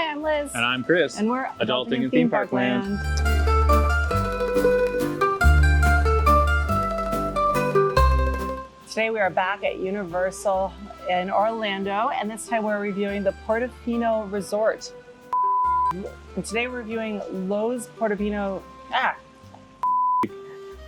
Hi, I'm Liz. And I'm Chris. And we're Adulting in Theme Park Land. Today we are back at Universal in Orlando, and this time we're reviewing the Portofino Resort. And today we're reviewing Loews Portofino.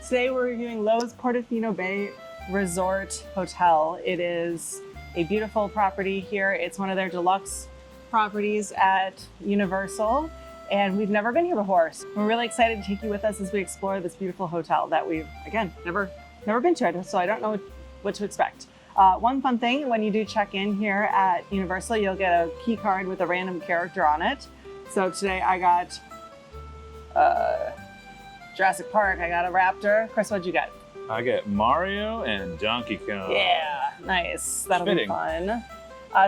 Today we're reviewing Loews Portofino Bay Resort Hotel. It is a beautiful property here. It's one of their deluxe properties at Universal, and we've never been here before. So we're really excited to take you with us as we explore this beautiful hotel that we've, again, never been to, so I don't know what to expect. One fun thing, when you do check in here at Universal, you'll get a key card with a random character on it. So today I got Jurassic Park, I got a raptor. Chris, what'd you get? I get Mario and Donkey Kong. Yeah, nice. That'll be fun.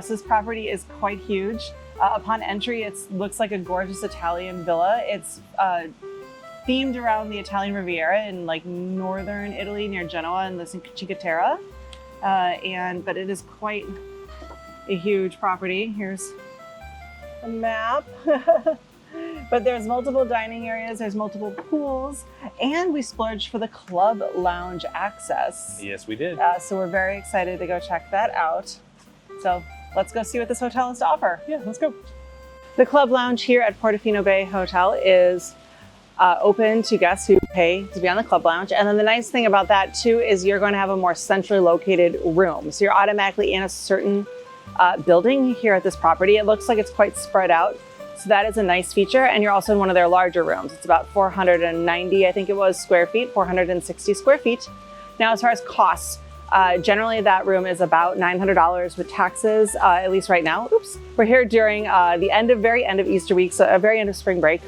So this property is quite huge. Upon entry, it looks like a gorgeous Italian villa. It's themed around the Italian Riviera in like northern Italy near Genoa and the Cinque Terre. But it is quite a huge property. Here's the map. But there's multiple dining areas, there's multiple pools, and we splurged for the club lounge access. Yes, we did. So we're very excited to go check that out. So let's go see what this hotel has to offer. Yeah, let's go. The club lounge here at Portofino Bay Hotel is open to guests who pay to be on the club lounge. And then the nice thing about that too is you're going to have a more centrally located room. So you're automatically in a certain building here at this property. It looks like it's quite spread out. So that is a nice feature. And you're also in one of their larger rooms. It's about 490, I think it was, square feet, 460 square feet. Now, as far as costs, generally that room is about $900 with taxes, at least right now. Oops. We're here during the very end of Easter week, so very end of spring break.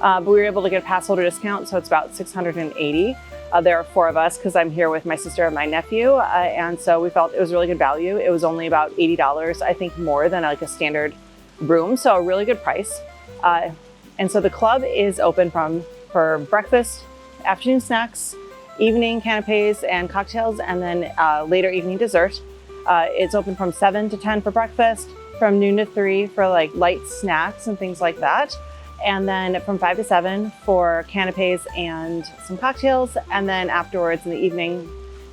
But we were able to get a pass holder discount, so it's about $680. There are 4 of us because I'm here with my sister and my nephew. And so we felt it was really good value. It was only about $80, I think more than like a standard room, so a really good price. And so the club is open for breakfast, afternoon snacks, evening canapes and cocktails, and then later evening dessert. It's open from 7 to 10 for breakfast, from noon to 3 for like light snacks and things like that. And then from 5 to 7 for canapes and some cocktails. And then afterwards in the evening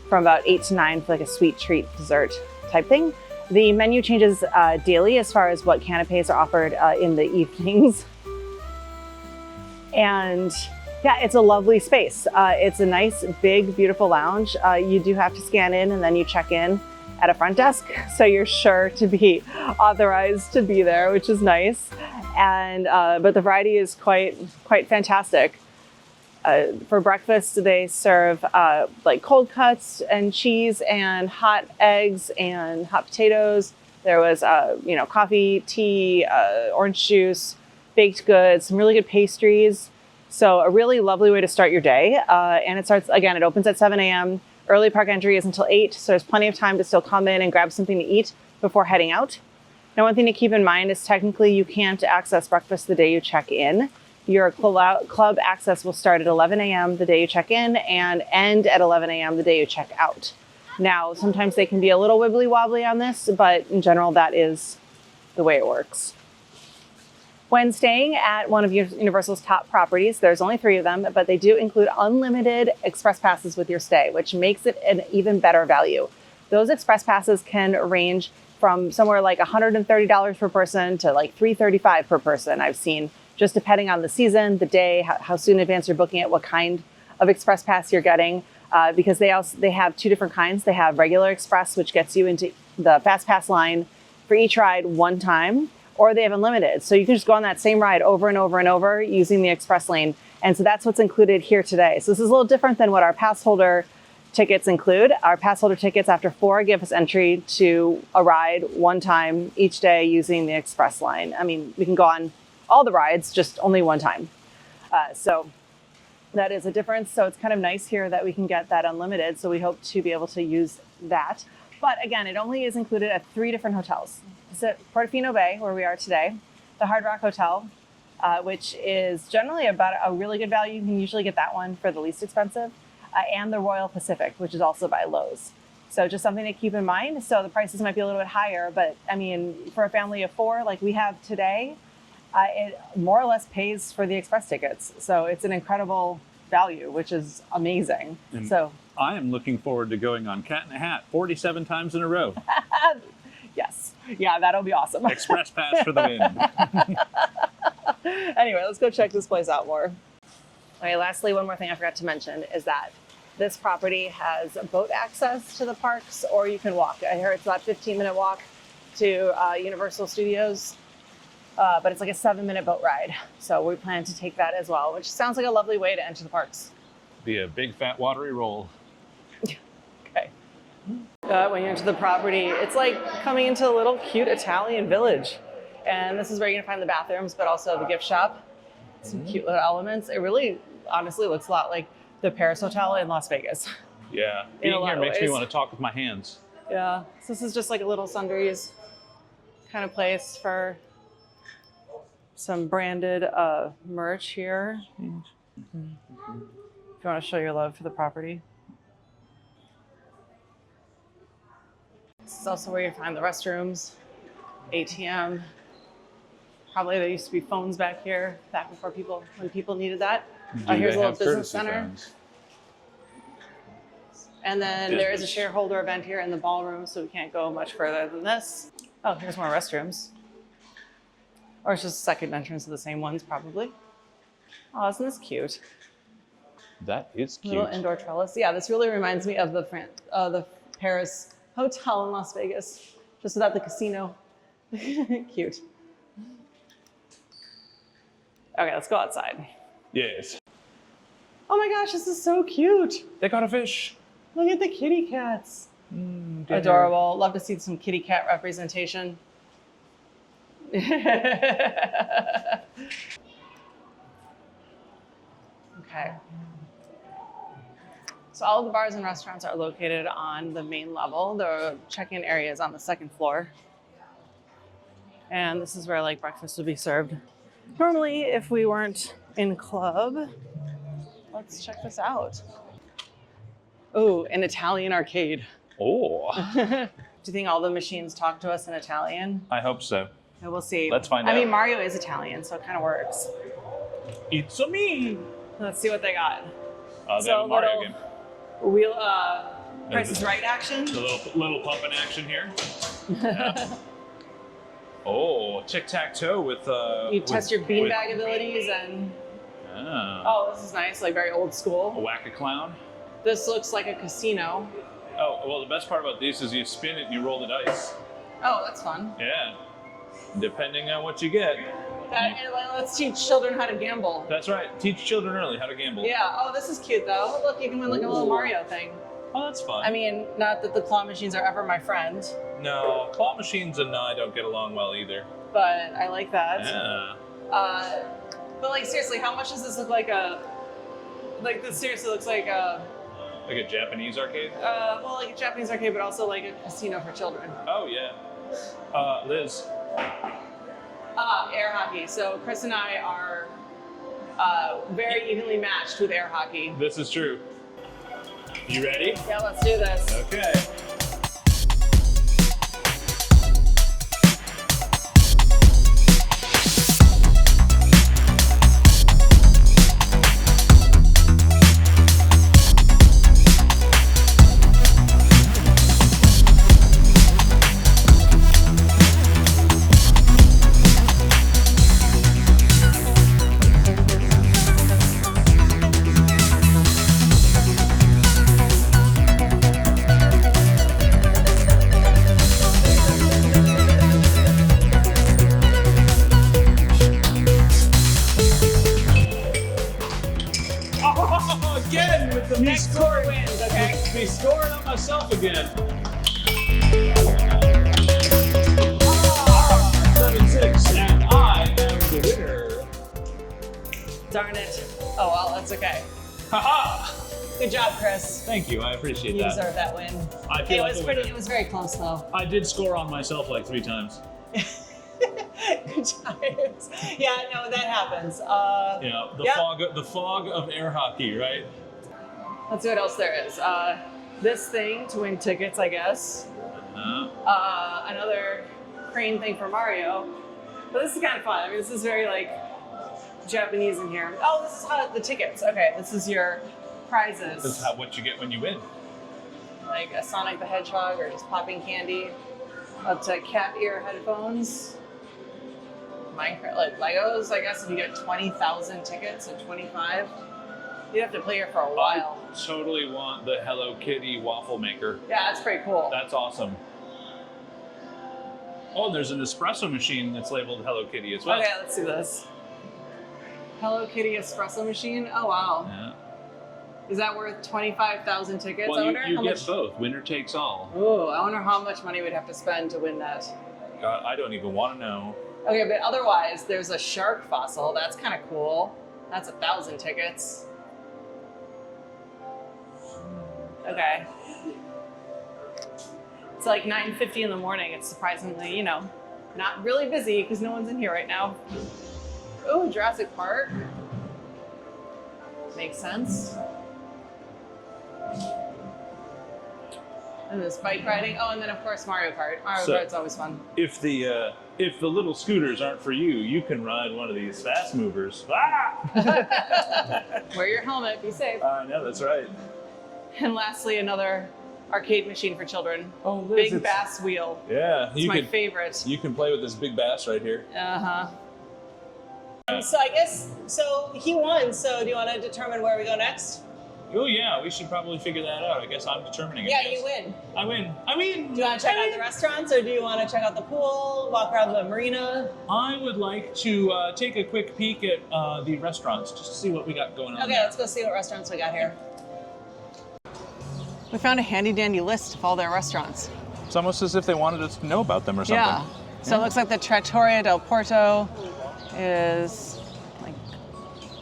from about 8 to 9 for like a sweet treat dessert type thing. The menu changes daily as far as what canapes are offered in the evenings. And yeah, it's a lovely space. It's a nice, big, beautiful lounge. You do have to scan in and then you check in at a front desk. So you're sure to be authorized to be there, which is nice. And but the variety is quite fantastic. For breakfast, they serve like cold cuts and cheese and hot eggs and hot potatoes. There was, coffee, tea, orange juice, baked goods, some really good pastries. So a really lovely way to start your day. And it opens at 7 a.m. Early park entry is until 8. So there's plenty of time to still come in and grab something to eat before heading out. Now, one thing to keep in mind is technically you can't access breakfast the day you check in. Your club access will start at 11 a.m. the day you check in and end at 11 a.m. the day you check out. Now, sometimes they can be a little wibbly wobbly on this, but in general, that is the way it works. When staying at one of Universal's top properties, there's only 3 of them, but they do include unlimited express passes with your stay, which makes it an even better value. Those express passes can range from somewhere like $130 per person to like $335 per person I've seen, just depending on the season, the day, how soon in advance you're booking it, what kind of express pass you're getting, because they have 2 different kinds. They have regular express, which gets you into the fast pass line for each ride one time, or they have unlimited. So you can just go on that same ride over and over and over using the express lane. And so that's what's included here today. So this is a little different than what our pass holder tickets include. Our pass holder tickets after 4 give us entry to a ride one time each day using the express line. I mean, we can go on all the rides, just only one time. So that is a difference. So it's kind of nice here that we can get that unlimited. So we hope to be able to use that. But again, it only is included at 3 different hotels. It's at Portofino Bay, where we are today, the Hard Rock Hotel, which is generally about a really good value. You can usually get that one for the least expensive, and the Royal Pacific, which is also by Loews. So just something to keep in mind. So the prices might be a little bit higher, but I mean, for a family of 4 like we have today, It more or less pays for the express tickets. So it's an incredible value, which is amazing. And so I am looking forward to going on Cat in a Hat 47 times in a row. yes. Yeah, that'll be awesome. Express pass for the win. Anyway, let's go check this place out more. Okay, lastly, one more thing I forgot to mention is that this property has boat access to the parks, or you can walk. I hear it's about a 15-minute walk to Universal Studios, but it's like a 7-minute boat ride. So we plan to take that as well, which sounds like a lovely way to enter the parks. Be a big fat watery roll. Okay. When you enter the property, it's like coming into a little cute Italian village. And this is where you're gonna find the bathrooms, but also the gift shop. Some cute little elements. It really, honestly, looks a lot like the Paris Hotel in Las Vegas. Yeah, being here makes me want to talk with my hands. Yeah, so this is just like a little sundries kind of place for some branded merch here. If you want to show your love for the property. This is also where you find the restrooms, ATM. Probably there used to be phones back here, back before when people needed that. Here's a little business center. And then there is a shareholder event here in the ballroom, so we can't go much further than this. Oh, here's more restrooms. Or it's just a second entrance to the same ones, probably. Oh, isn't this cute? That is cute. Little indoor trellis. Yeah, this really reminds me of the Paris Hotel in Las Vegas, just without the casino. Cute. Okay, let's go outside. Yes. Oh my gosh, this is so cute. They got a fish. Look at the kitty cats. Adorable. Love to see some kitty cat representation. Okay. So all of the bars and restaurants are located on the main level. The check-in area is on the second floor. And this is where like breakfast would be served. Normally, if we weren't in club, let's check this out. Oh, an Italian arcade. Oh. Do you think all the machines talk to us in Italian? I hope so. We'll see. Let's find out. I mean, Mario is Italian, so it kind of works. It's a me. Let's see what they got. They have a Mario game. Wheel, Price is Right action. The little pumping action here. Yeah. Oh, tic-tac-toe with you test your beanbag abilities and. Oh, this is nice, like very old school. A whack-a-clown. This looks like a casino. Oh, well, the best part about these is you spin it and you roll the dice. Oh, that's fun. Yeah. Depending on what you get. Let's teach children how to gamble. That's right. Teach children early how to gamble. Yeah. Oh, this is cute though. Look, you can win like a little Mario thing. Oh, that's fun. I mean, not that the claw machines are ever my friend. No, claw machines and I don't get along well either. But I like that. Yeah. But like seriously, how much does this look like this seriously looks like like a Japanese arcade? Well, like a Japanese arcade, but also like a casino for children. Oh yeah. Liz. Air hockey. So Chris and I are very evenly matched with air hockey. This is true. You ready? Yeah, let's do this. Okay. Again with the Next score wins, okay? Be scoring on myself again. 7-6, and I am the winner. Darn it. Oh well, that's okay. Haha! Good job, Chris. Thank you, I appreciate You that. deserve that win. I feel like It was very close though. I did score on myself like 3 times. Good times. Yeah, no, that happens. Yeah, the fog of air hockey, right? Let's see what else there is. This thing to win tickets, I guess. Another crane thing for Mario. But this is kind of fun. I mean, this is very like Japanese in here. Oh, this is how the tickets. Okay, this is your prizes. This is what you get when you win. Like a Sonic the Hedgehog or just popping candy. Up to cat ear headphones. Minecraft, like Legos, I guess if you get 20,000 tickets or 25, you'd have to play here for a while. I totally want the Hello Kitty waffle maker. Yeah, that's pretty cool. That's awesome. Oh, there's an espresso machine that's labeled Hello Kitty as well. Okay, let's do this. Hello Kitty espresso machine. Oh, wow. Yeah. Is that worth 25,000 tickets? Well, I wonder you how get much... both. Winner takes all. Ooh, I wonder how much money we'd have to spend to win that. God, I don't even want to know. Okay, but otherwise, there's a shark fossil. That's kind of cool. That's 1,000 tickets. Okay. It's like 9:50 in the morning. It's surprisingly, you know, not really busy because no one's in here right now. Oh, Jurassic Park. Makes sense. And this bike riding. Oh, and then of course Mario Kart. Mario Kart's always fun. If the little scooters aren't for you, you can ride one of these fast movers. Ah! Wear your helmet. Be safe. I know, that's right. And lastly, another arcade machine for children. Oh, Liz, Big bass wheel. Yeah, It's my favorite. You can play with this big bass right here. Uh-huh. So I guess, so he won, so do you want to determine where we go next? Oh yeah, we should probably figure that out. I guess I'm determining it. Yeah, yes. you win. I win. I win. Do you want to check out the restaurants, or do you want to check out the pool, walk around the marina? I would like to take a quick peek at the restaurants just to see what we got going on. Okay, let's go see what restaurants we got here. We found a handy-dandy list of all their restaurants. It's almost as if they wanted us to know about them or something. Yeah. So it looks like the Trattoria del Porto is like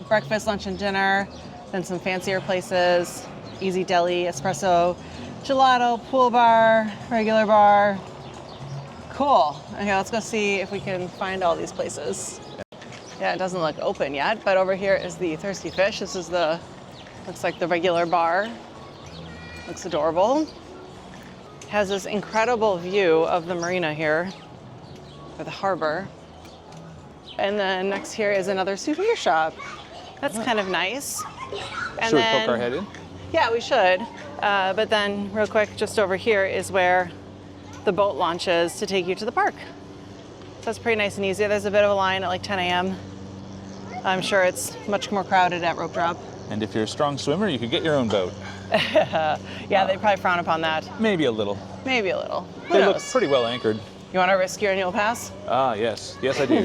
breakfast, lunch, and dinner. Then some fancier places, Easy Deli, Espresso, Gelato, pool bar, regular bar. Cool. Okay, let's go see if we can find all these places. Yeah, it doesn't look open yet, but over here is the Thirsty Fish. This is looks like the regular bar. Looks adorable. Has this incredible view of the marina here, or the harbor. And then next here is another souvenir shop. That's kind of nice. And should we poke our head in? Yeah, we should. But then real quick, just over here is where the boat launches to take you to the park. So that's pretty nice and easy. There's a bit of a line at like 10 a.m. I'm sure it's much more crowded at rope drop. And if you're a strong swimmer, you could get your own boat. Yeah, they probably frown upon that. Maybe a little. Maybe a little. Who They knows? look pretty well anchored. You want to risk your annual pass? Ah, yes. Yes, I do.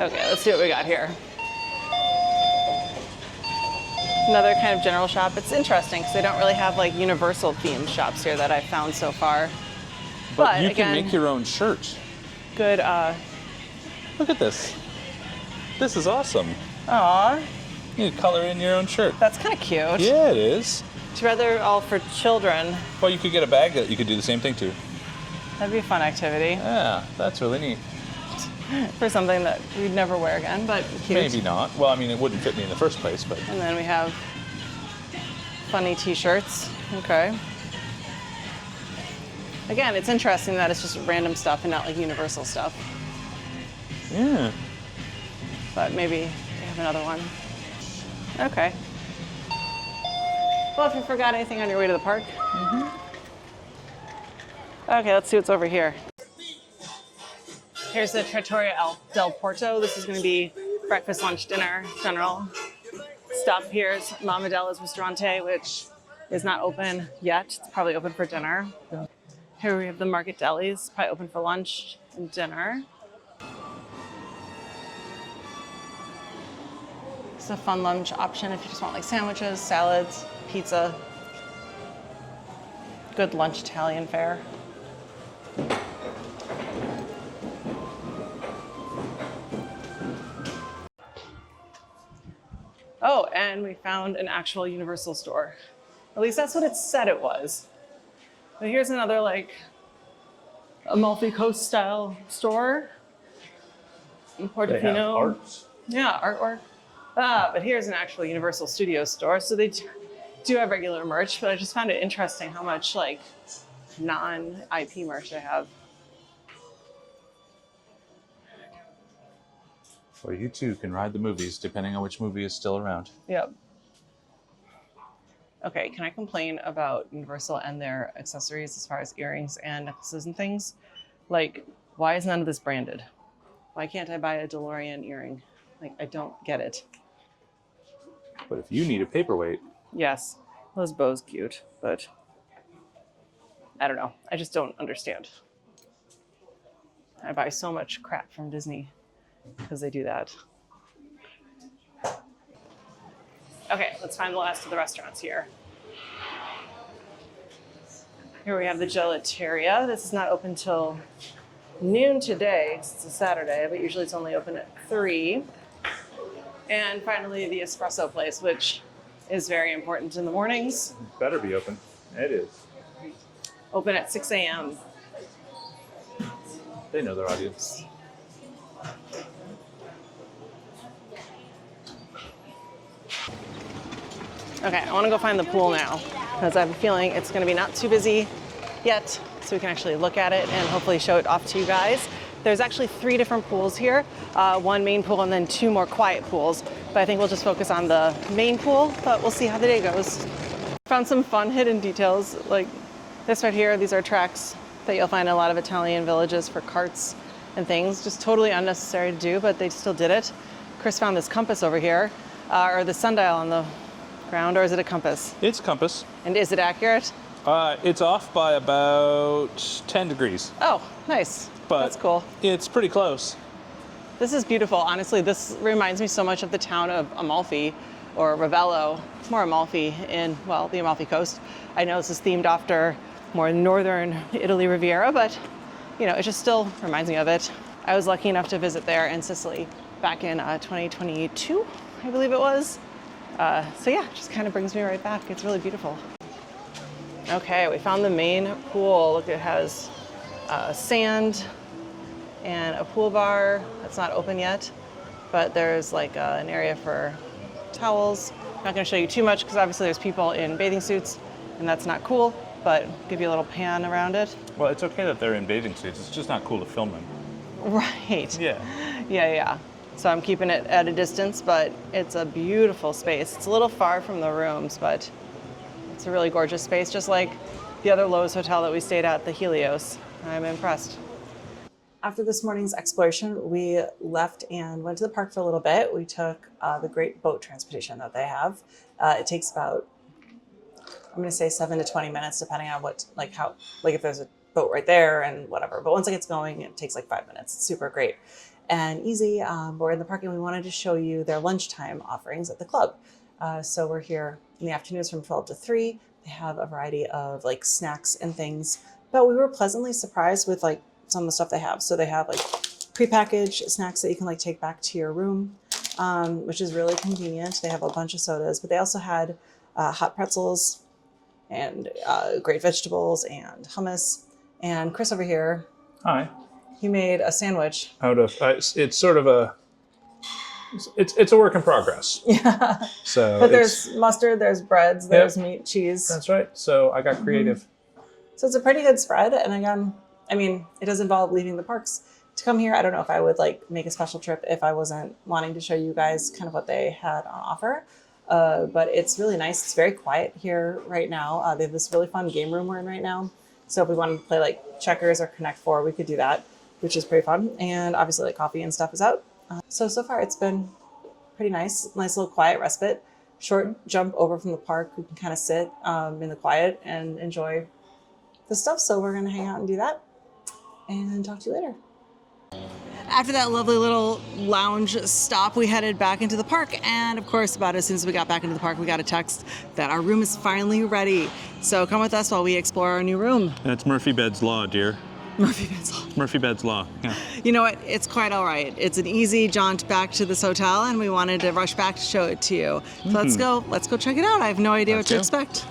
Okay, let's see what we got here. Another kind of general shop. It's interesting because they don't really have like universal themed shops here that I've found so far. But you again, can make your own shirt. Good. Look at this. This is awesome. Aw, You can color in your own shirt. that's kind of cute. Yeah, it is. It's rather all for children. Well, you could get a bag that you could do the same thing to. That'd be a fun activity Yeah, that's really neat. for something that we'd never wear again, but cute. Maybe not. Well, I mean, it wouldn't fit me in the first place, but... And then we have funny t-shirts. Okay. Again, it's interesting that it's just random stuff and not like universal stuff. Yeah. But maybe we have another one. Okay. Well, if you forgot anything on your way to the park. Okay, let's see what's over here. Here's the Trattoria del Porto. This is going to be breakfast, lunch, dinner, general stuff. Here's Mama Della's Ristorante, which is not open yet. It's probably open for dinner. Here we have the Market Delis, probably open for lunch and dinner. It's a fun lunch option if you just want like sandwiches, salads, pizza. Good lunch Italian fare. Oh, and we found an actual Universal store. At least that's what it said it was. But here's another like Amalfi Coast style store in Portofino. arts. Yeah, artwork. But here's an actual Universal Studios store. So they do have regular merch, but I just found it interesting how much like non-IP merch they have. Or you too can ride the movies, depending on which movie is still around. Yep. Okay, can I complain about Universal and their accessories as far as earrings and necklaces and things? Like, why is none of this branded? Why can't I buy a DeLorean earring? Like, I don't get it. But if you need a paperweight... Yes, those bows cute, but I don't know. I just don't understand. I buy so much crap from Disney because they do that. Okay, let's find the last of the restaurants here. Here we have the Gelateria. This is not open till noon today, 'cause it's a Saturday, but usually it's only open at 3. And finally, the espresso place, which is very important in the mornings. It better be open. It is. Open at 6 a.m. They know their audience. Okay, I want to go find the pool now because I have a feeling it's going to be not too busy yet, so we can actually look at it and hopefully show it off to you guys. There's actually 3 different pools here, 1 main pool and then 2 more quiet pools, but I think we'll just focus on the main pool, but we'll see how the day goes. Found some fun hidden details like this right here. These are tracks that you'll find in a lot of Italian villages for carts and things. Just totally unnecessary to do, but they still did it. Chris found this compass over here, or the sundial on the ground, or is it a compass? It's compass. And is it accurate? It's off by about 10 degrees. Oh, nice. But that's cool. It's pretty close. This is beautiful. Honestly, this reminds me so much of the town of Amalfi or Ravello. It's more Amalfi in, well, the Amalfi Coast. I know this is themed after more northern Italy Riviera, but you know, it just still reminds me of it. I was lucky enough to visit there in Sicily back in 2022, I believe it was. So yeah, it just kind of brings me right back. It's really beautiful. Okay, we found the main pool. Look, it has sand and a pool bar that's not open yet, but there's like an area for towels. I'm not gonna show you too much because obviously there's people in bathing suits and that's not cool, but give you a little pan around it. Well, it's okay that they're in bathing suits. It's just not cool to film them. Right. Yeah. Yeah. So I'm keeping it at a distance, but it's a beautiful space. It's a little far from the rooms, but it's a really gorgeous space, just like the other Loews hotel that we stayed at, the Helios. I'm impressed. After this morning's exploration, we left and went to the park for a little bit. We took the great boat transportation that they have. It takes about, I'm gonna say 7 to 20 minutes, depending on what, if there's a boat right there and whatever. But once it gets going, it takes like 5 minutes. It's super great and easy. We're in the park and we wanted to show you their lunchtime offerings at the club. So we're here in the afternoons from 12 to 3. They have a variety of like snacks and things, but we were pleasantly surprised with like some of the stuff they have. So they have like prepackaged snacks that you can like take back to your room, which is really convenient. They have a bunch of sodas, but they also had hot pretzels and great vegetables and hummus. And Chris over here, hi, he made a sandwich out of it's sort of a it's a work in progress. Yeah. So but there's mustard, there's breads, there's meat, cheese. That's right. So I got creative. Mm-hmm. So it's a pretty good spread. And again, I mean, it does involve leaving the parks to come here. I don't know if I would like make a special trip if I wasn't wanting to show you guys kind of what they had on offer. But it's really nice. It's very quiet here right now. They have this really fun game room we're in right now. So if we wanted to play like checkers or Connect 4, we could do that, which is pretty fun. And obviously like coffee and stuff is out. So far it's been pretty nice. Nice little quiet respite. Short jump over from the park. We can kind of sit in the quiet and enjoy the stuff. So we're going to hang out and do that and talk to you later. After that lovely little lounge stop, we headed back into the park. And of course, about as soon as we got back into the park, we got a text that our room is finally ready. So come with us while we explore our new room. That's Murphy Bed's Law, dear. Murphy Bed's Law. Murphy Bed's Law, yeah. You know what? It's quite all right. It's an easy jaunt back to this hotel, and we wanted to rush back to show it to you. So let's go check it out. I have no idea what to expect.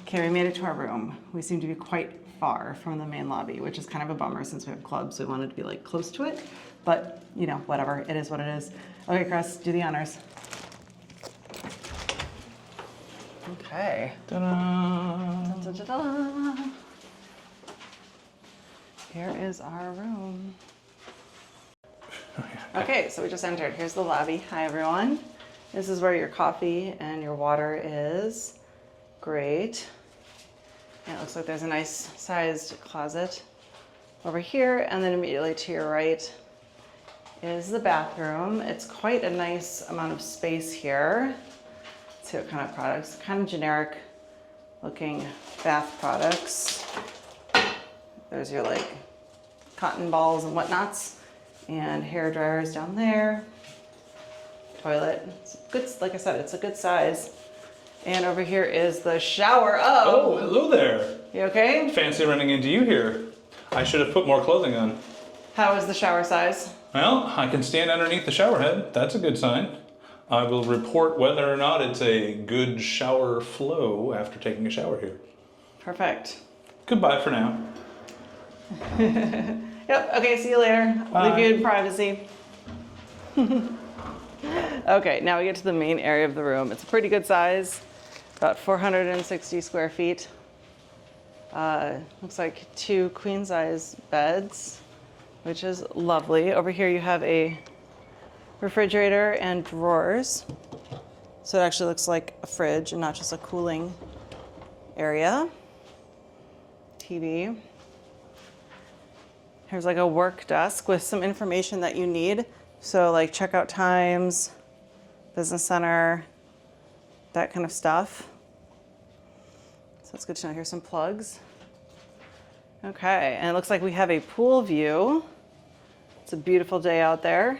Okay, we made it to our room. We seem to be quite far from the main lobby, which is kind of a bummer since we have clubs. So we wanted to be like close to it, but you know, whatever. It is what it is. Okay, Chris, do the honors. Okay. Ta-da! Da-da-da-da. Here is our room. Oh, yeah. Okay, so we just entered. Here's the lobby. Hi, everyone. This is where your coffee and your water is. Great. And it looks like there's a nice sized closet over here, and then immediately to your right is the bathroom. It's quite a nice amount of space here. Let's see what kind of products. Kind of generic looking bath products. There's your like cotton balls and whatnots, and hair dryers down there. Toilet. It's good, like I said, it's a good size. And over here is the shower. Oh, hello there. You okay? Fancy running into you here. I should have put more clothing on. How is the shower size? Well, I can stand underneath the shower head. That's a good sign. I will report whether or not it's a good shower flow after taking a shower here. Perfect. Goodbye for now. Yep, okay, see you later. I'll leave you in privacy. Okay, now we get to the main area of the room. It's a pretty good size, about 460 square feet. Looks like 2 queen size beds, which is lovely. Over here you have a refrigerator and drawers. So it actually looks like a fridge and not just a cooling area. TV. Here's like a work desk with some information that you need. So like checkout times, business center, that kind of stuff. So it's good to know. Here's some plugs. Okay, and it looks like we have a pool view. It's a beautiful day out there.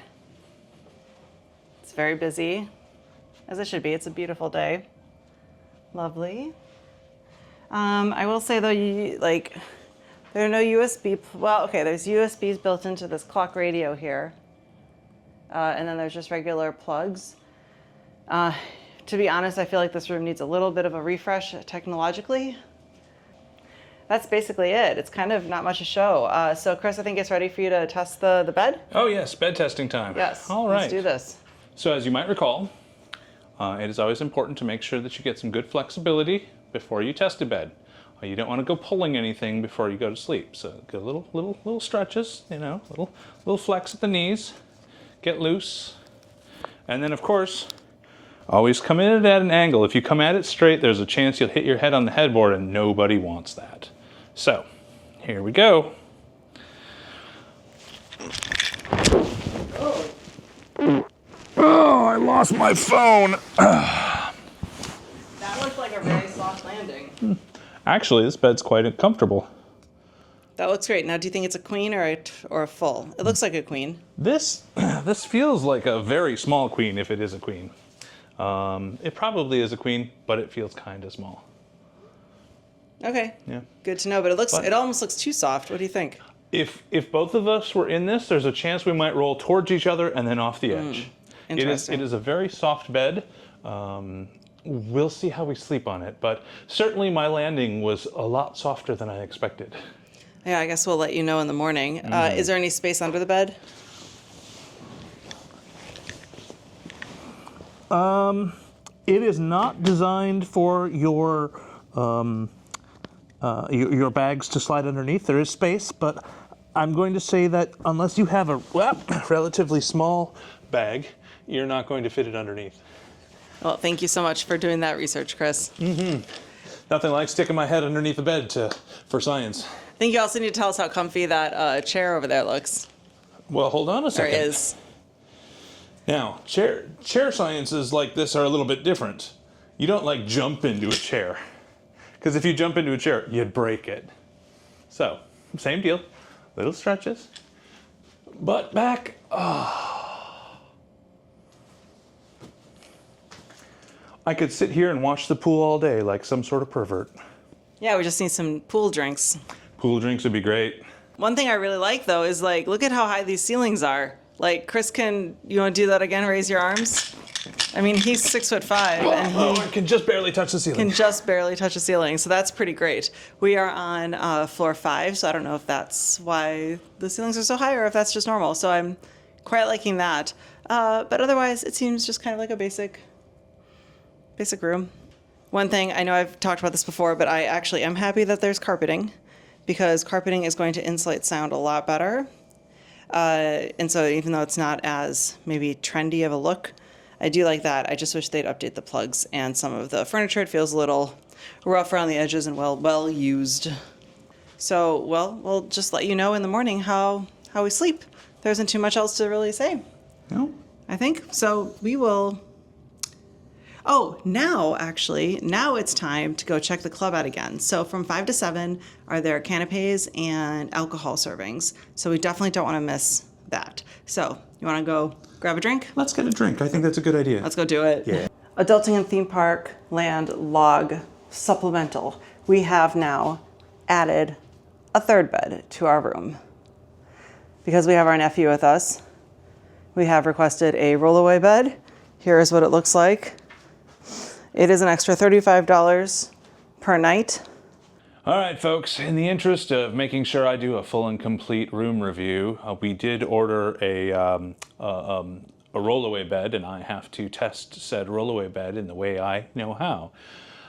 It's very busy, as it should be. It's a beautiful day. Lovely. I will say though, there are no USB, well, okay, there's USBs built into this clock radio here. And then there's just regular plugs. To be honest, I feel like this room needs a little bit of a refresh technologically. That's basically it. It's kind of not much to show. So Chris, I think it's ready for you to test the bed. Oh yes, bed testing time. Yes, all right. Let's do this. So as you might recall, it is always important to make sure that you get some good flexibility before you test a bed. You don't want to go pulling anything before you go to sleep. So get a little stretches, you know, little flex at the knees, get loose. And then of course, always come in at an angle. If you come at it straight, there's a chance you'll hit your head on the headboard, and nobody wants that. So here we go. Oh, I lost my phone. That looked like a very soft landing. Actually, this bed's quite comfortable. That looks great. Now, do you think it's a queen or a full? It looks like a queen. This feels like a very small queen if it is a queen. It probably is a queen, but it feels kind of small. Okay. Yeah. Good to know, but it almost looks too soft. What do you think? If both of us were in this, there's a chance we might roll towards each other and then off the edge. Interesting. It is a very soft bed. We'll see how we sleep on it, but certainly my landing was a lot softer than I expected. Yeah, I guess we'll let you know in the morning. Is there any space under the bed? It is not designed for your bags to slide underneath. There is space, but I'm going to say that unless you have a relatively small bag, you're not going to fit it underneath. Well, thank you so much for doing that research, Chris. Nothing like sticking my head underneath the bed for science. I think you also need to tell us how comfy that chair over there looks. Well, hold on a second. There is. Now, chair sciences like this are a little bit different. You don't like jump into a chair, because if you jump into a chair, you'd break it. So, same deal. Little stretches. Butt back. I could sit here and watch the pool all day like some sort of pervert. Yeah, we just need some pool drinks. Pool drinks would be great. One thing I really like, though, is like, look at how high these ceilings are. Like, Chris you want to do that again? Raise your arms? I mean, he's 6'5", and I can just barely touch the ceiling. Can just barely touch the ceiling, so that's pretty great. We are on floor 5, so I don't know if that's why the ceilings are so high or if that's just normal. So I'm quite liking that. But otherwise, it seems just kind of like a basic room. One thing, I know I've talked about this before, but I actually am happy that there's carpeting, because carpeting is going to insulate sound a lot better. And so even though it's not as maybe trendy of a look, I do like that. I just wish they'd update the plugs and some of the furniture. It feels a little rough around the edges and well used. So, well, we'll just let you know in the morning how we sleep. There isn't too much else to really say. No. I think. So we will... Oh, now it's time to go check the club out again. So from 5 to 7 are there canapes and alcohol servings. So we definitely don't want to miss that. So you want to go grab a drink? Let's get a drink. I think that's a good idea. Let's go do it. Yeah. Adulting and Theme Park Land Log Supplemental. We have now added a third bed to our room. Because we have our nephew with us, we have requested a rollaway bed. Here is what it looks like. It is an extra $35 per night. All right, folks, in the interest of making sure I do a full and complete room review, we did order a rollaway bed, and I have to test said rollaway bed in the way I know how.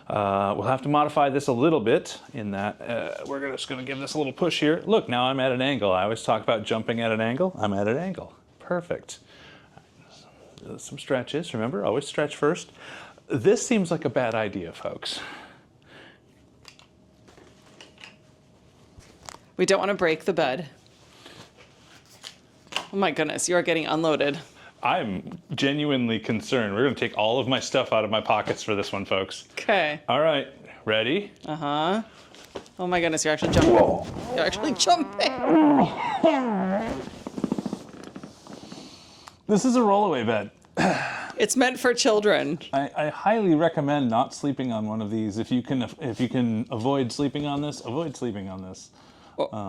We'll have to modify this a little bit in that we're just going to give this a little push here. Look, now I'm at an angle. I always talk about jumping at an angle. I'm at an angle. Perfect. Some stretches, remember, always stretch first. This seems like a bad idea, folks. We don't want to break the bed. Oh my goodness, you are getting unloaded. I'm genuinely concerned. We're going to take all of my stuff out of my pockets for this one, folks. Okay. All right, ready? Uh-huh. Oh my goodness, you're actually jumping. Whoa. You're actually jumping. This is a rollaway bed. It's meant for children. I highly recommend not sleeping on one of these. If you can avoid sleeping on this, avoid sleeping on this.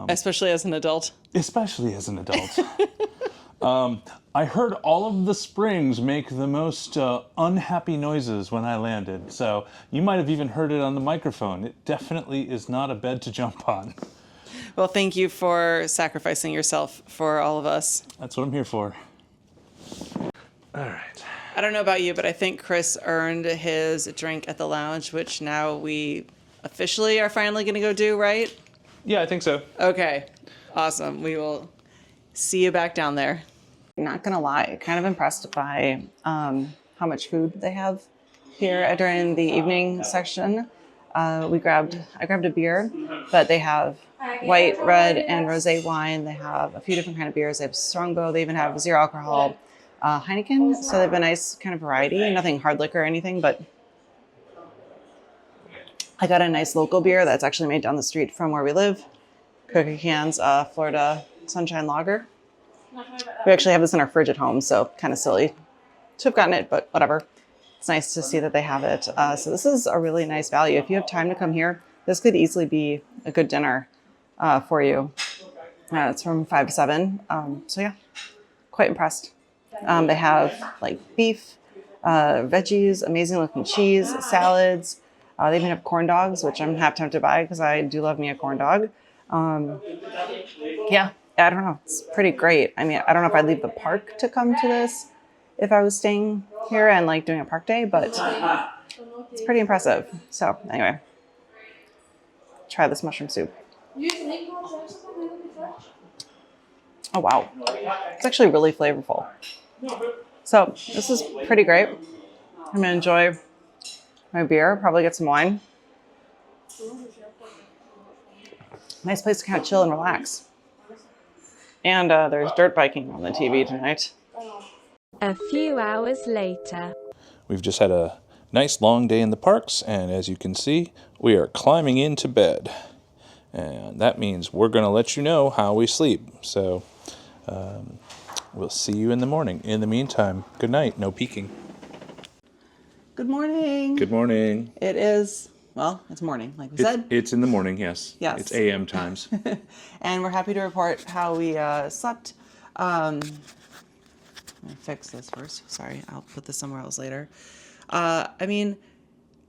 Especially as an adult. Especially as an adult. I heard all of the springs make the most unhappy noises when I landed, so you might have even heard it on the microphone. It definitely is not a bed to jump on. Well, thank you for sacrificing yourself for all of us. That's what I'm here for. All right. I don't know about you, but I think Chris earned his drink at the lounge, which now we officially are finally going to go do, right? Yeah, I think so. Okay. Awesome. We will see you back down there. Not gonna lie, kind of impressed by how much food they have here during the evening section. I grabbed a beer, but they have white, red, and rosé wine. They have a few different kind of beers. They have Strongbow. They even have zero alcohol Heineken. So they have a nice kind of variety. Nothing hard liquor or anything, but I got a nice local beer that's actually made down the street from where we live. Cookie Cans, Florida Sunshine Lager. We actually have this in our fridge at home, so kind of silly to have gotten it, but whatever. It's nice to see that they have it. So this is a really nice value. If you have time to come here, this could easily be a good dinner for you. It's from 5 to 7. So yeah, quite impressed. They have like beef, veggies, amazing looking cheese, salads. They even have corn dogs, which I'm half tempted to buy because I do love me a corn dog. Yeah, I don't know. It's pretty great. I mean, I don't know if I'd leave the park to come to this if I was staying here and like doing a park day, but it's pretty impressive. So anyway, try this mushroom soup. Oh, wow. It's actually really flavorful. So this is pretty great. I'm going to enjoy my beer, probably get some wine. Nice place to kind of chill and relax. And there's dirt biking on the TV tonight. A few hours later. We've just had a nice long day in the parks, and as you can see, we are climbing into bed. And that means we're going to let you know how we sleep. So we'll see you in the morning. In the meantime, good night. No peeking. Good morning. Good morning. It is, well, it's morning, like we said. It's in the morning, yes. Yes. It's AM times. And we're happy to report how we slept. Let me fix this first. Sorry, I'll put this somewhere else later. I mean,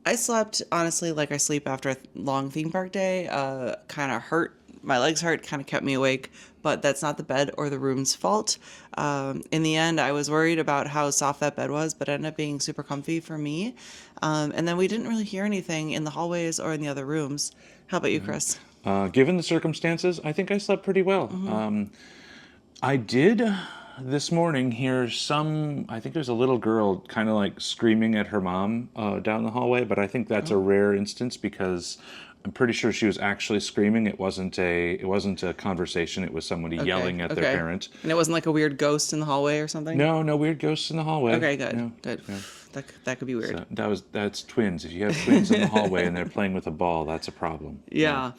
I slept, honestly, like I sleep after a long theme park day. Kind of hurt. My legs hurt, kind of kept me awake, but that's not the bed or the room's fault. In the end, I was worried about how soft that bed was, but it ended up being super comfy for me. And then we didn't really hear anything in the hallways or in the other rooms. How about you, Chris? Given the circumstances, I think I slept pretty well. I did this morning hear I think there's a little girl kind of like screaming at her mom down the hallway, but I think that's a rare instance because I'm pretty sure she was actually screaming. It wasn't a conversation. It was somebody yelling at their parent. And it wasn't like a weird ghost in the hallway or something? No weird ghosts in the hallway. Okay, good. No, Good. no. That could be weird. So that's twins. If you have twins in the hallway and they're playing with a ball, that's a problem. Yeah.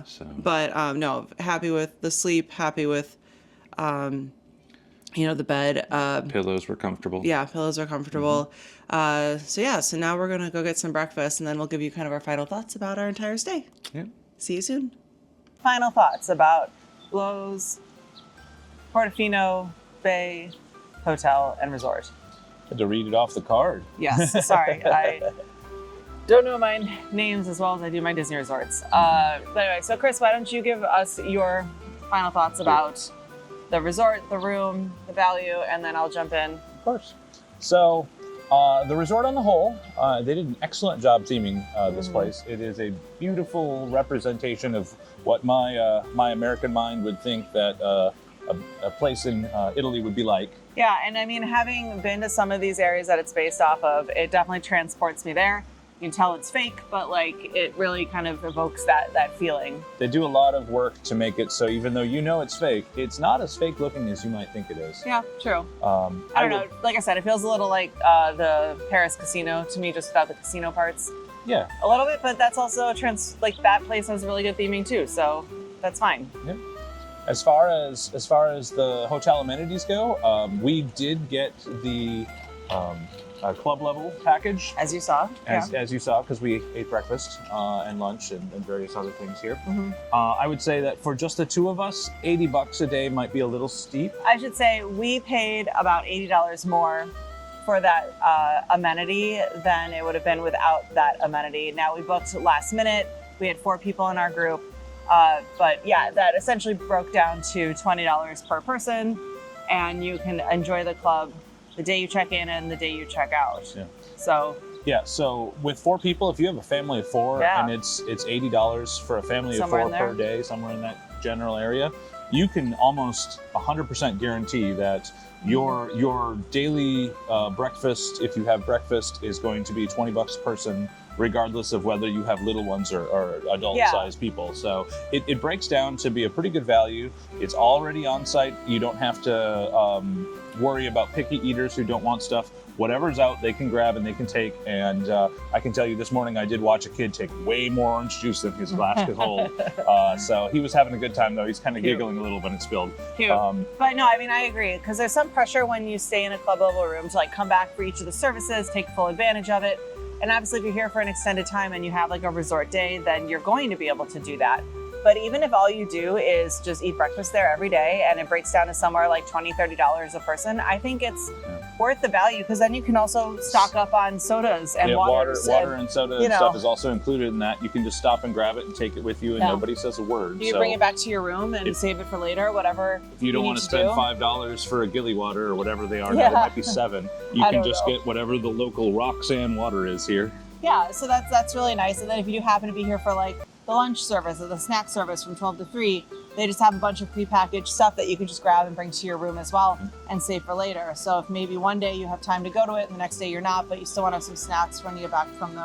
So. But no, happy with the sleep, happy with the bed. Pillows were comfortable. Yeah, pillows are comfortable. So now we're going to go get some breakfast, and then we'll give you kind of our final thoughts about our entire stay. Yeah. See you soon. Final thoughts about Loews, Portofino Bay Hotel and Resort. Had to read it off the card. Yes, sorry. I don't know my names as well as I do my Disney resorts. But anyway, so Chris, why don't you give us your final thoughts about the resort, the room, the value, and then I'll jump in. Of course. So the resort on the whole, they did an excellent job theming this place. It is a beautiful representation of what my American mind would think that a place in Italy would be like. Yeah, and I mean, having been to some of these areas that it's based off of, it definitely transports me there. You can tell it's fake, but like it really kind of evokes that feeling. They do a lot of work to make it so even though you know it's fake, it's not as fake looking as you might think it is. Yeah, true. I don't know. Like I said, it feels a little like the Paris casino to me, just without the casino parts. Yeah. A little bit, but that's also like that place has really good theming too, so that's fine. Yeah. As far as the hotel amenities go, we did get the club level package, As you saw. as you saw, because we ate breakfast and lunch and various other things here. I would say that for just the two of us, $80 a day might be a little steep. I should say we paid about $80 more for that amenity than it would have been without that amenity. Now we booked last minute. We had 4 people in our group. But yeah, that essentially broke down to $20 per person, and you can enjoy the club the day you check in and the day you check out. Yeah. So with 4 people, if you have a family of 4 and it's $80 for a family Somewhere of in 4 there. per day, somewhere in that general area, you can almost 100% guarantee that your daily breakfast, if you have breakfast, is going to be $20 a person, regardless of whether you have little ones or adult-sized people. So it breaks down to be a pretty good value. It's already on site. You don't have to worry about picky eaters who don't want stuff. Whatever's out, they can grab and they can take. And I can tell you this morning, I did watch a kid take way more orange juice than his glass could hold. So he was having a good time, though. He's kind of giggling a little when it spilled. cute. But no, I mean, I agree, because there's some pressure when you stay in a club level room to like come back for each of the services, take full advantage of it. And obviously, if you're here for an extended time and you have like a resort day, then you're going to be able to do that. But even if all you do is just eat breakfast there every day and it breaks down to somewhere like $20, $30 a person, I think it's worth the value, because then you can also stock up on sodas and waters. Water and soda and stuff is also included in that. You can just stop and grab it and take it with you, and nobody says a word. You bring it back to your room and save it for later, whatever. If you don't want to spend $5 for a gilly water or whatever they are now, it might be $7. You can just get whatever the local Roxanne water is here. Yeah, so that's really nice. And then if you do happen to be here for like the lunch service or the snack service from 12 to 3, they just have a bunch of prepackaged stuff that you can just grab and bring to your room as well and save for later. So if maybe one day you have time to go to it and the next day you're not, but you still want to have some snacks when you get back from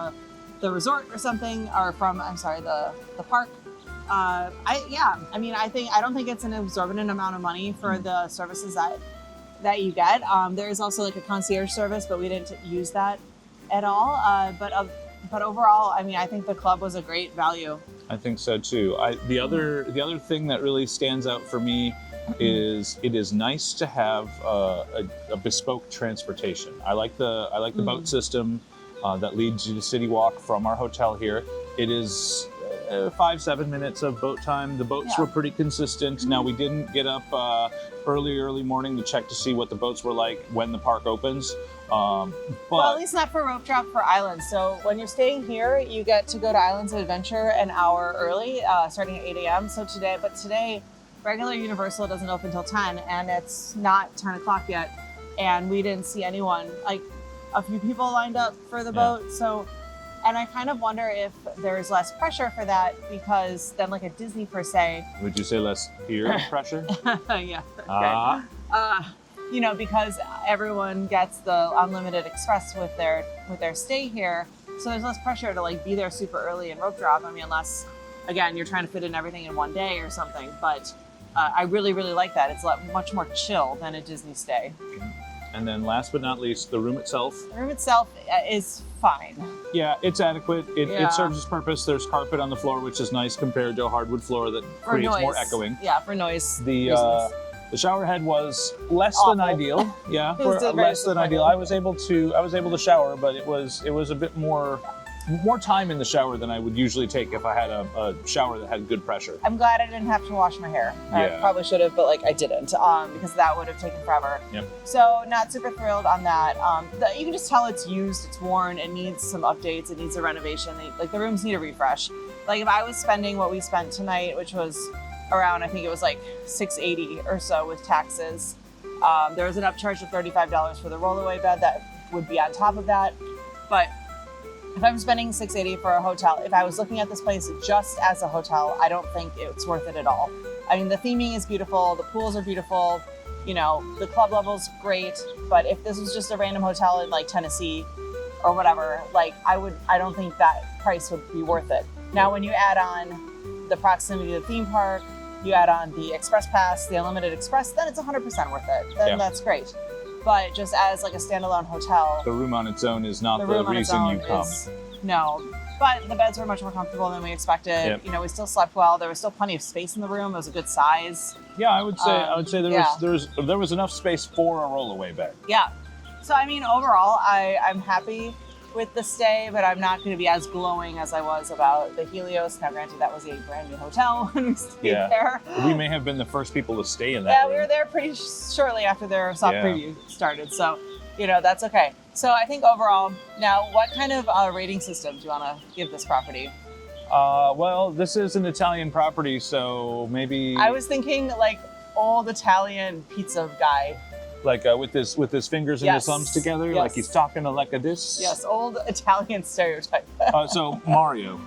the resort or something, or from, the park. I don't think it's an exorbitant amount of money for the services that you get. There is also like a concierge service, but we didn't use that at all. But overall, I mean, I think the club was a great value. I think so too. The other thing that really stands out for me is it is nice to have a bespoke transportation. I like the boat system that leads you to City Walk from our hotel here. It is 5-7 minutes of boat time. The boats were pretty consistent. Now, we didn't get up early morning to check to see what the boats were like when the park opens. But well, at least not for rope drop for islands. So when you're staying here, you get to go to Islands of Adventure an hour early, starting at 8 a.m. So today, regular Universal doesn't open until 10, and it's not 10 o'clock yet. And we didn't see anyone, like a few people lined up for the boat. So And I kind of wonder if there's less pressure for that because than like a Disney per se. Would you say less peer pressure? Yeah. Okay. You know, because everyone gets the unlimited express with their stay here, so there's less pressure to like be there super early and rope drop. I mean, unless again you're trying to fit in everything in one day or something. But I really like that. It's much more chill than a Disney stay. And then last but not least, the room itself. The room itself is fine. Yeah, it's adequate. It Yeah. serves its purpose. There's carpet on the floor, which is nice compared to a hardwood floor that For creates noise. more echoing. Yeah, for noise. The shower head was less Awful. than ideal. Yeah, It was for very less than ideal. I was able to shower, but it was a bit more time in the shower than I would usually take if I had a shower that had good pressure. I'm glad I didn't have to wash my hair. I Yeah. probably should have, but like I didn't, because that would have taken forever. Yep. So not super thrilled on that. You can just tell it's used, it's worn, it needs some updates, it needs a renovation. Like the rooms need a refresh. Like if I was spending what we spent tonight, which was around, I think it was like $680 or so with taxes. There was an upcharge of $35 for the Rollaway bed that would be on top of that. But if I'm spending $680 for a hotel, if I was looking at this place just as a hotel, I don't think it's worth it at all. I mean, the theming is beautiful, the pools are beautiful, you know, the club level's great, but if this was just a random hotel in like Tennessee or whatever, like I don't think that price would be worth it. Now, when you add on the proximity to the theme park, you add on the express pass, the unlimited express, then it's 100% worth it. Then that's great. But just as like a standalone hotel, The room on its own is not the the room on its reason own you come. no. But the beds were much more comfortable than we expected. Yep. You know, we still slept well. There was still plenty of space in the room. It was a good size. Yeah, I would say yeah. there was enough space for a rollaway bed. Yeah. So I mean, overall, I'm happy with the stay, but I'm not going to be as glowing as I was about the Helios. Now, granted, that was a brand new hotel when we stayed there. We may have been the first people to stay in that Yeah, room. we were there pretty shortly after their soft preview started. So, you know, that's okay. So I think overall, now, what kind of rating system do you want to give this property? Well, this is an Italian property, so maybe I was thinking like old Italian pizza guy. like with his fingers and Yes. his thumbs together, Yes. like he's talking to like a this. Yes, old Italian stereotype. So Mario.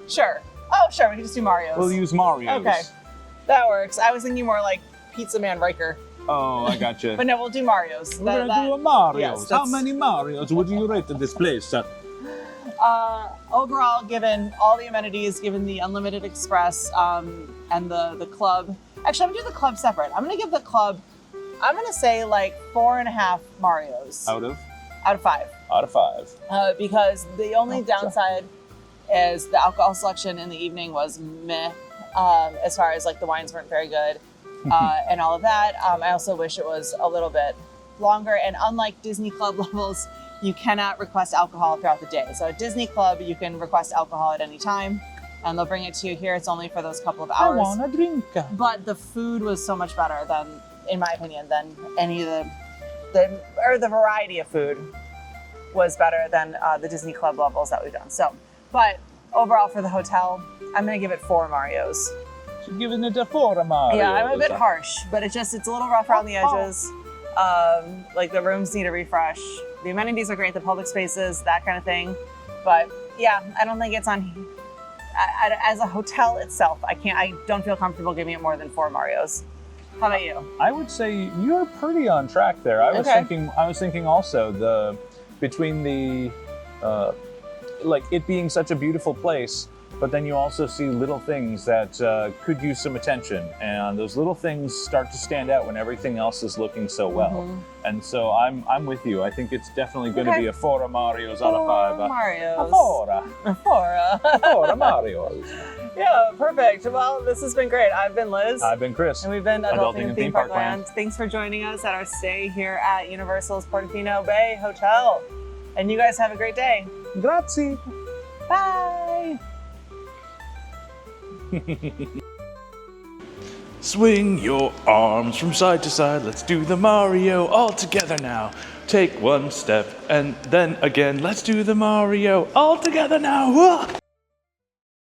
Sure. Oh, sure. We can just do Mario's. We'll use Mario's. Okay. That works. I was thinking more like Pizza Man Riker. Oh, I gotcha. But no, we'll do Mario's. We're gonna do a Mario's. yes, How that's- many Mario's would you rate this place? Overall, given all the amenities, given the unlimited express, and the club. Actually, I'm gonna do the club separate. I'm gonna give the club, I'm gonna say like 4.5 Mario's Out of 5. Out of 5. Because the only downside is the alcohol selection in the evening was meh, as far as like the wines weren't very good, and all of that. I also wish it was a little bit longer, and unlike Disney Club levels, you cannot request alcohol throughout the day. So at Disney Club, you can request alcohol at any time, and they'll bring it to you. Here, it's only for those couple of hours. I want a drink. But the food was so much better than, in my opinion, than any of the variety of food was better than the Disney Club levels that we've done. So, but overall for the hotel, I'm gonna give it 4 Marios. You're giving it a 4 Mario. Yeah, I'm a bit harsh, but it's a little rough around the edges. Like the rooms need a refresh. The amenities are great, the public spaces, that kind of thing. But yeah, I don't think it's on. As a hotel itself, I don't feel comfortable giving it more than 4 Marios. How about you? I would say you're pretty on track there. I was thinking also between the like it being such a beautiful place, but then you also see little things that could use some attention, and those little things start to stand out when everything else is looking so well. Mm-hmm. And so I'm with you. I think it's definitely going to be a 4 Marios out of 5. 4 Marios. A 4. 4 Marios. Yeah, perfect. Well, this has been great. I've been Liz. I've been Chris. And we've been Adulting in Theme Park Land. Land. Thanks for joining us at our stay here at Universal's Portofino Bay Hotel. And you guys have a great day. Grazie. Bye. Swing your arms from side to side. Let's do the Mario all together now. Take one step and then again. Let's do the Mario all together now. Whoa!